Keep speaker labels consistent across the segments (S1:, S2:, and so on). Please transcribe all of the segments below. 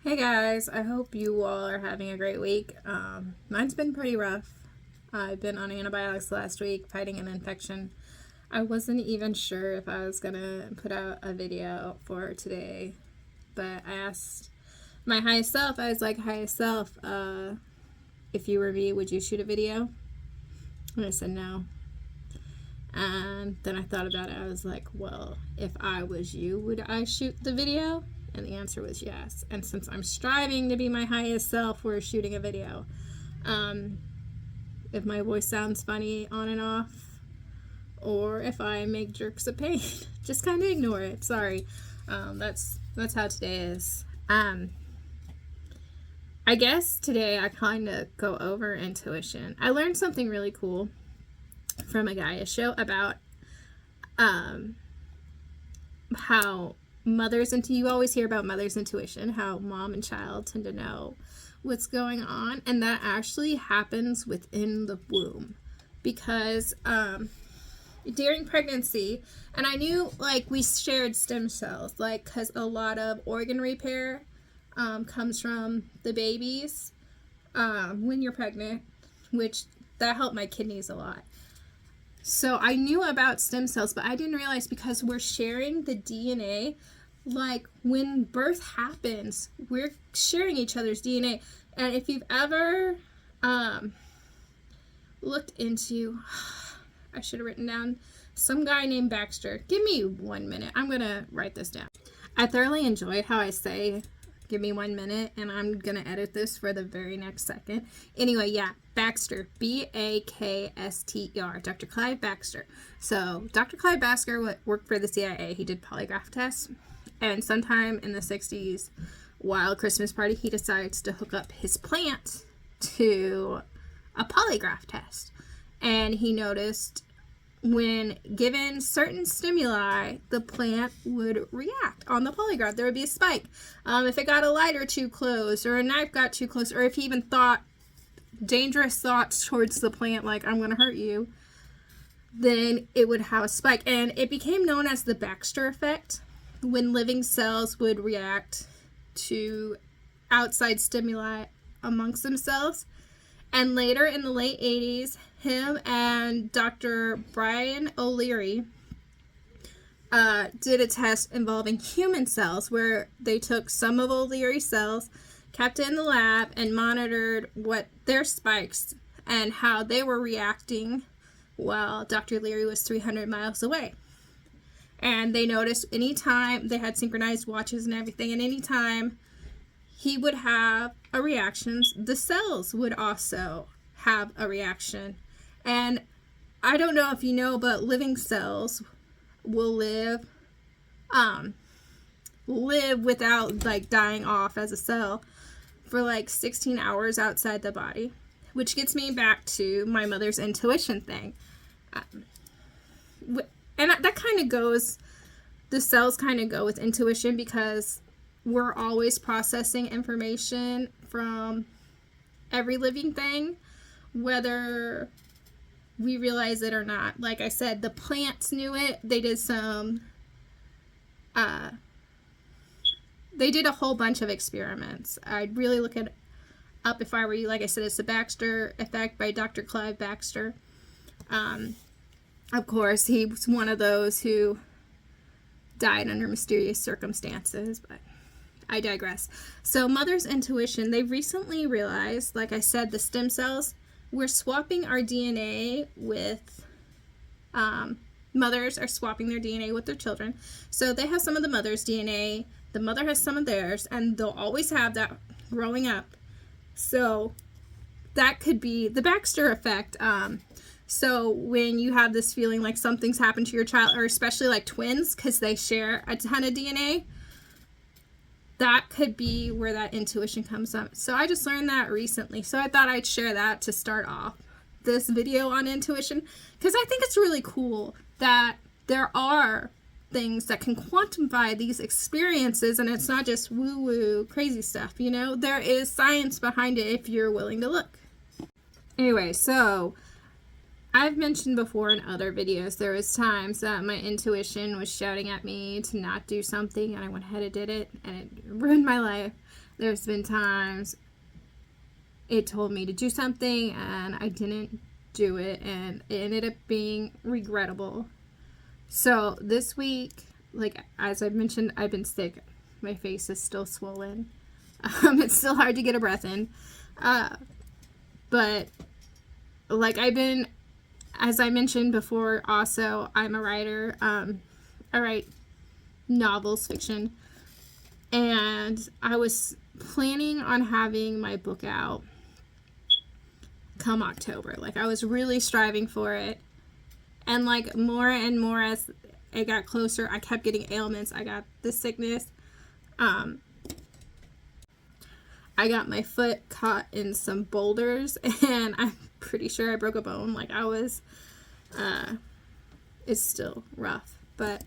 S1: Hey guys, I hope you all are having a great week. Mine's been pretty rough. I've been on antibiotics last week fighting an infection. I wasn't even sure if I was gonna put out a video for today, but I asked my highest self, I was like, highest self, if you were me, would you shoot a video? And I said no. And then I thought about it. I was like, well, if I was you, would I shoot the video? And the answer was yes. And since I'm striving to be my highest self, we're shooting a video. If my voice sounds funny on and off, or if I make jerks of pain, just kind of ignore it. Sorry. That's how today is. I guess today I kind of go over intuition. I learned something really cool from a Gaia show about how mothers, and you always hear about mother's intuition, how mom and child tend to know what's going on, and that actually happens within the womb because during pregnancy, and I knew like we shared stem cells, like because a lot of organ repair comes from the babies when you're pregnant, which that helped my kidneys a lot. So I knew about stem cells, but I didn't realize because we're sharing the DNA, like when birth happens, we're sharing each other's DNA. And if you've ever looked into, I should have written down some guy named Baxter. Give me 1 minute. I'm going to write this down. I thoroughly enjoyed how I say, give me 1 minute, and I'm going to edit this for the very next second. Anyway, yeah, Baxter, B-A-K-S-T-E-R, Dr. Clive Baxter. So Dr. Clive Baxter worked for the CIA. He did polygraph tests, and sometime in the 60s, while Christmas party, he decides to hook up his plant to a polygraph test. And he noticed when given certain stimuli, the plant would react on the polygraph. There would be a spike. If it got a lighter too close, or a knife got too close, or if he even thought dangerous thoughts towards the plant, like I'm going to hurt you, then it would have a spike. And it became known as the Baxter effect, when living cells would react to outside stimuli amongst themselves. And later in the late 80s, him and Dr. Brian O'Leary did a test involving human cells where they took some of O'Leary's cells, kept it in the lab, and monitored what their spikes and how they were reacting while Dr. Leary was 300 miles away. And they noticed anytime they had synchronized watches and everything, and anytime he would have a reaction, the cells would also have a reaction. And I don't know if you know, but living cells will live without like dying off as a cell for like 16 hours outside the body, which gets me back to my mother's intuition thing. And that kind of goes, the cells kind of go with intuition because we're always processing information from every living thing, whether we realize it or not. Like I said, the plants knew it. They did they did a whole bunch of experiments. I'd really look it up if I were you. Like I said, it's the Baxter effect by Dr. Clive Baxter. Of course, he was one of those who died under mysterious circumstances, but I digress. So mother's intuition, they've recently realized, like I said, the stem cells, we're swapping our DNA with, mothers are swapping their DNA with their children. So they have some of the mother's DNA, the mother has some of theirs, and they'll always have that growing up. So that could be the Baxter effect. So when you have this feeling like something's happened to your child, or especially like twins, because they share a ton of DNA, that could be where that intuition comes up. So I just learned that recently. So I thought I'd share that to start off this video on intuition, because I think it's really cool that there are things that can quantify these experiences, and it's not just woo-woo crazy stuff, you know? There is science behind it if you're willing to look. Anyway, so I've mentioned before in other videos, there was times that my intuition was shouting at me to not do something, and I went ahead and did it, and it ruined my life. There's been times it told me to do something and I didn't do it, and it ended up being regrettable. So this week, like as I mentioned, I've been sick. My face is still swollen. It's still hard to get a breath in. But like as I mentioned before, also I'm a writer. I write novels, fiction, and I was planning on having my book out come October. Like I was really striving for it, and like more and more as it got closer, I kept getting ailments. I got the sickness. I got my foot caught in some boulders, and I'm pretty sure I broke a bone. Like I was, it's still rough, and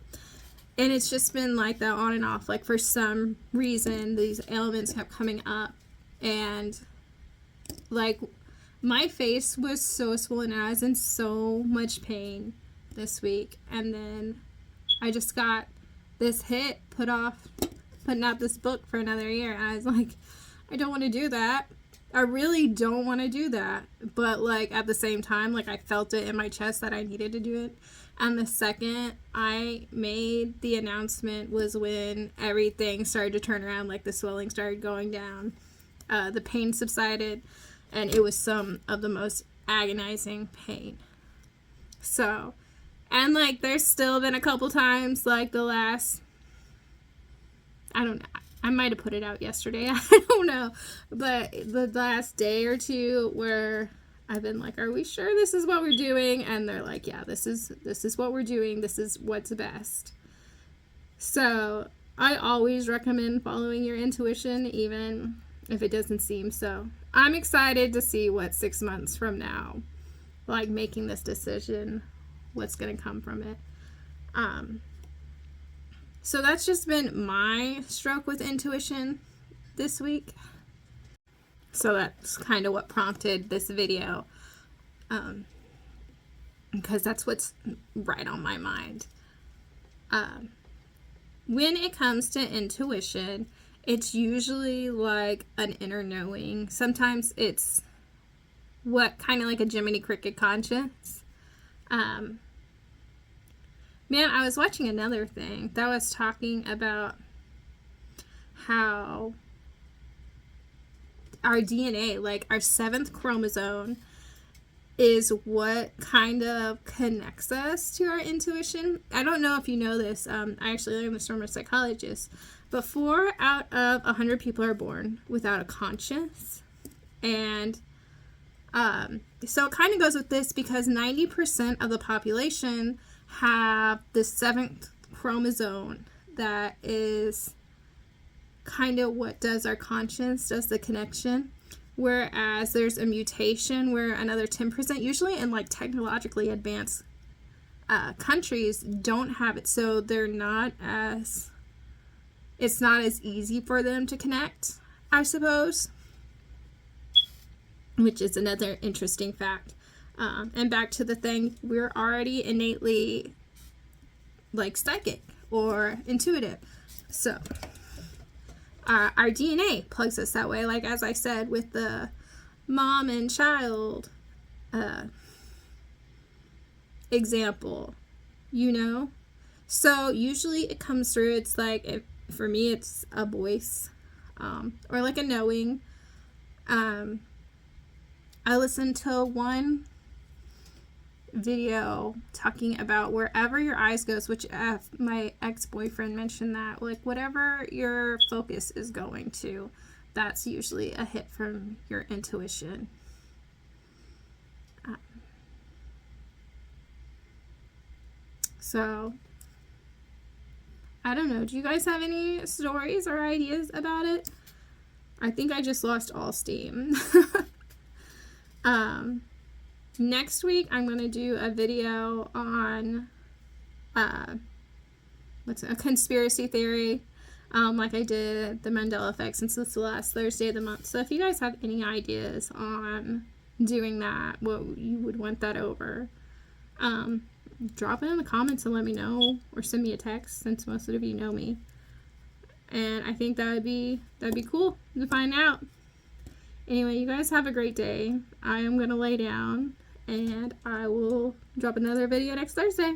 S1: it's just been like that on and off. Like for some reason, these ailments kept coming up, and like my face was so swollen. I was in so much pain this week, and then I just got this hit putting out this book for another year, and I was like, I don't want to do that. I really don't want to do that. But like at the same time, like I felt it in my chest that I needed to do it. And the second I made the announcement was when everything started to turn around. Like the swelling started going down, the pain subsided, and it was some of the most agonizing pain. So, and like there's still been a couple times, like the last, I don't know, I might have put it out yesterday, I don't know, but the last day or two where I've been like, are we sure this is what we're doing? And they're like, yeah, this is what we're doing. This is what's best. So I always recommend following your intuition, even if it doesn't seem so. I'm excited to see what 6 months from now, like making this decision, what's going to come from it. So that's just been my stroke with intuition this week. So that's kind of what prompted this video, because that's what's right on my mind. When it comes to intuition, it's usually like an inner knowing. Sometimes it's what kind of like a Jiminy Cricket conscience. Man, I was watching another thing that was talking about how our DNA, like our 7th chromosome, is what kind of connects us to our intuition. I don't know if you know this. I actually learned this from a psychologist. But 4 out of 100 people are born without a conscience. And so it kind of goes with this because 90% of the population have the 7th chromosome that is kind of what does our conscience, does the connection, whereas there's a mutation where another 10%, usually in like technologically advanced countries, don't have it, so they're not as, it's not as easy for them to connect, I suppose, which is another interesting fact. And back to the thing, we're already innately like psychic or intuitive. So our DNA plugs us that way. Like as I said with the mom and child example, you know? So usually it comes through, it's like, for me it's a voice or like a knowing. I listened to one video talking about wherever your eyes goes, which my ex-boyfriend mentioned that, like whatever your focus is going to, that's usually a hit from your intuition. So I don't know, do you guys have any stories or ideas about it? I think I just lost all steam. Next week, I'm going to do a video on a conspiracy theory, like I did the Mandela effect, since it's the last Thursday of the month. So if you guys have any ideas on doing that, what you would want that over, drop it in the comments and let me know, or send me a text, since most of you know me. And I think that'd be cool to find out. Anyway, you guys have a great day. I am going to lay down, and I will drop another video next Thursday.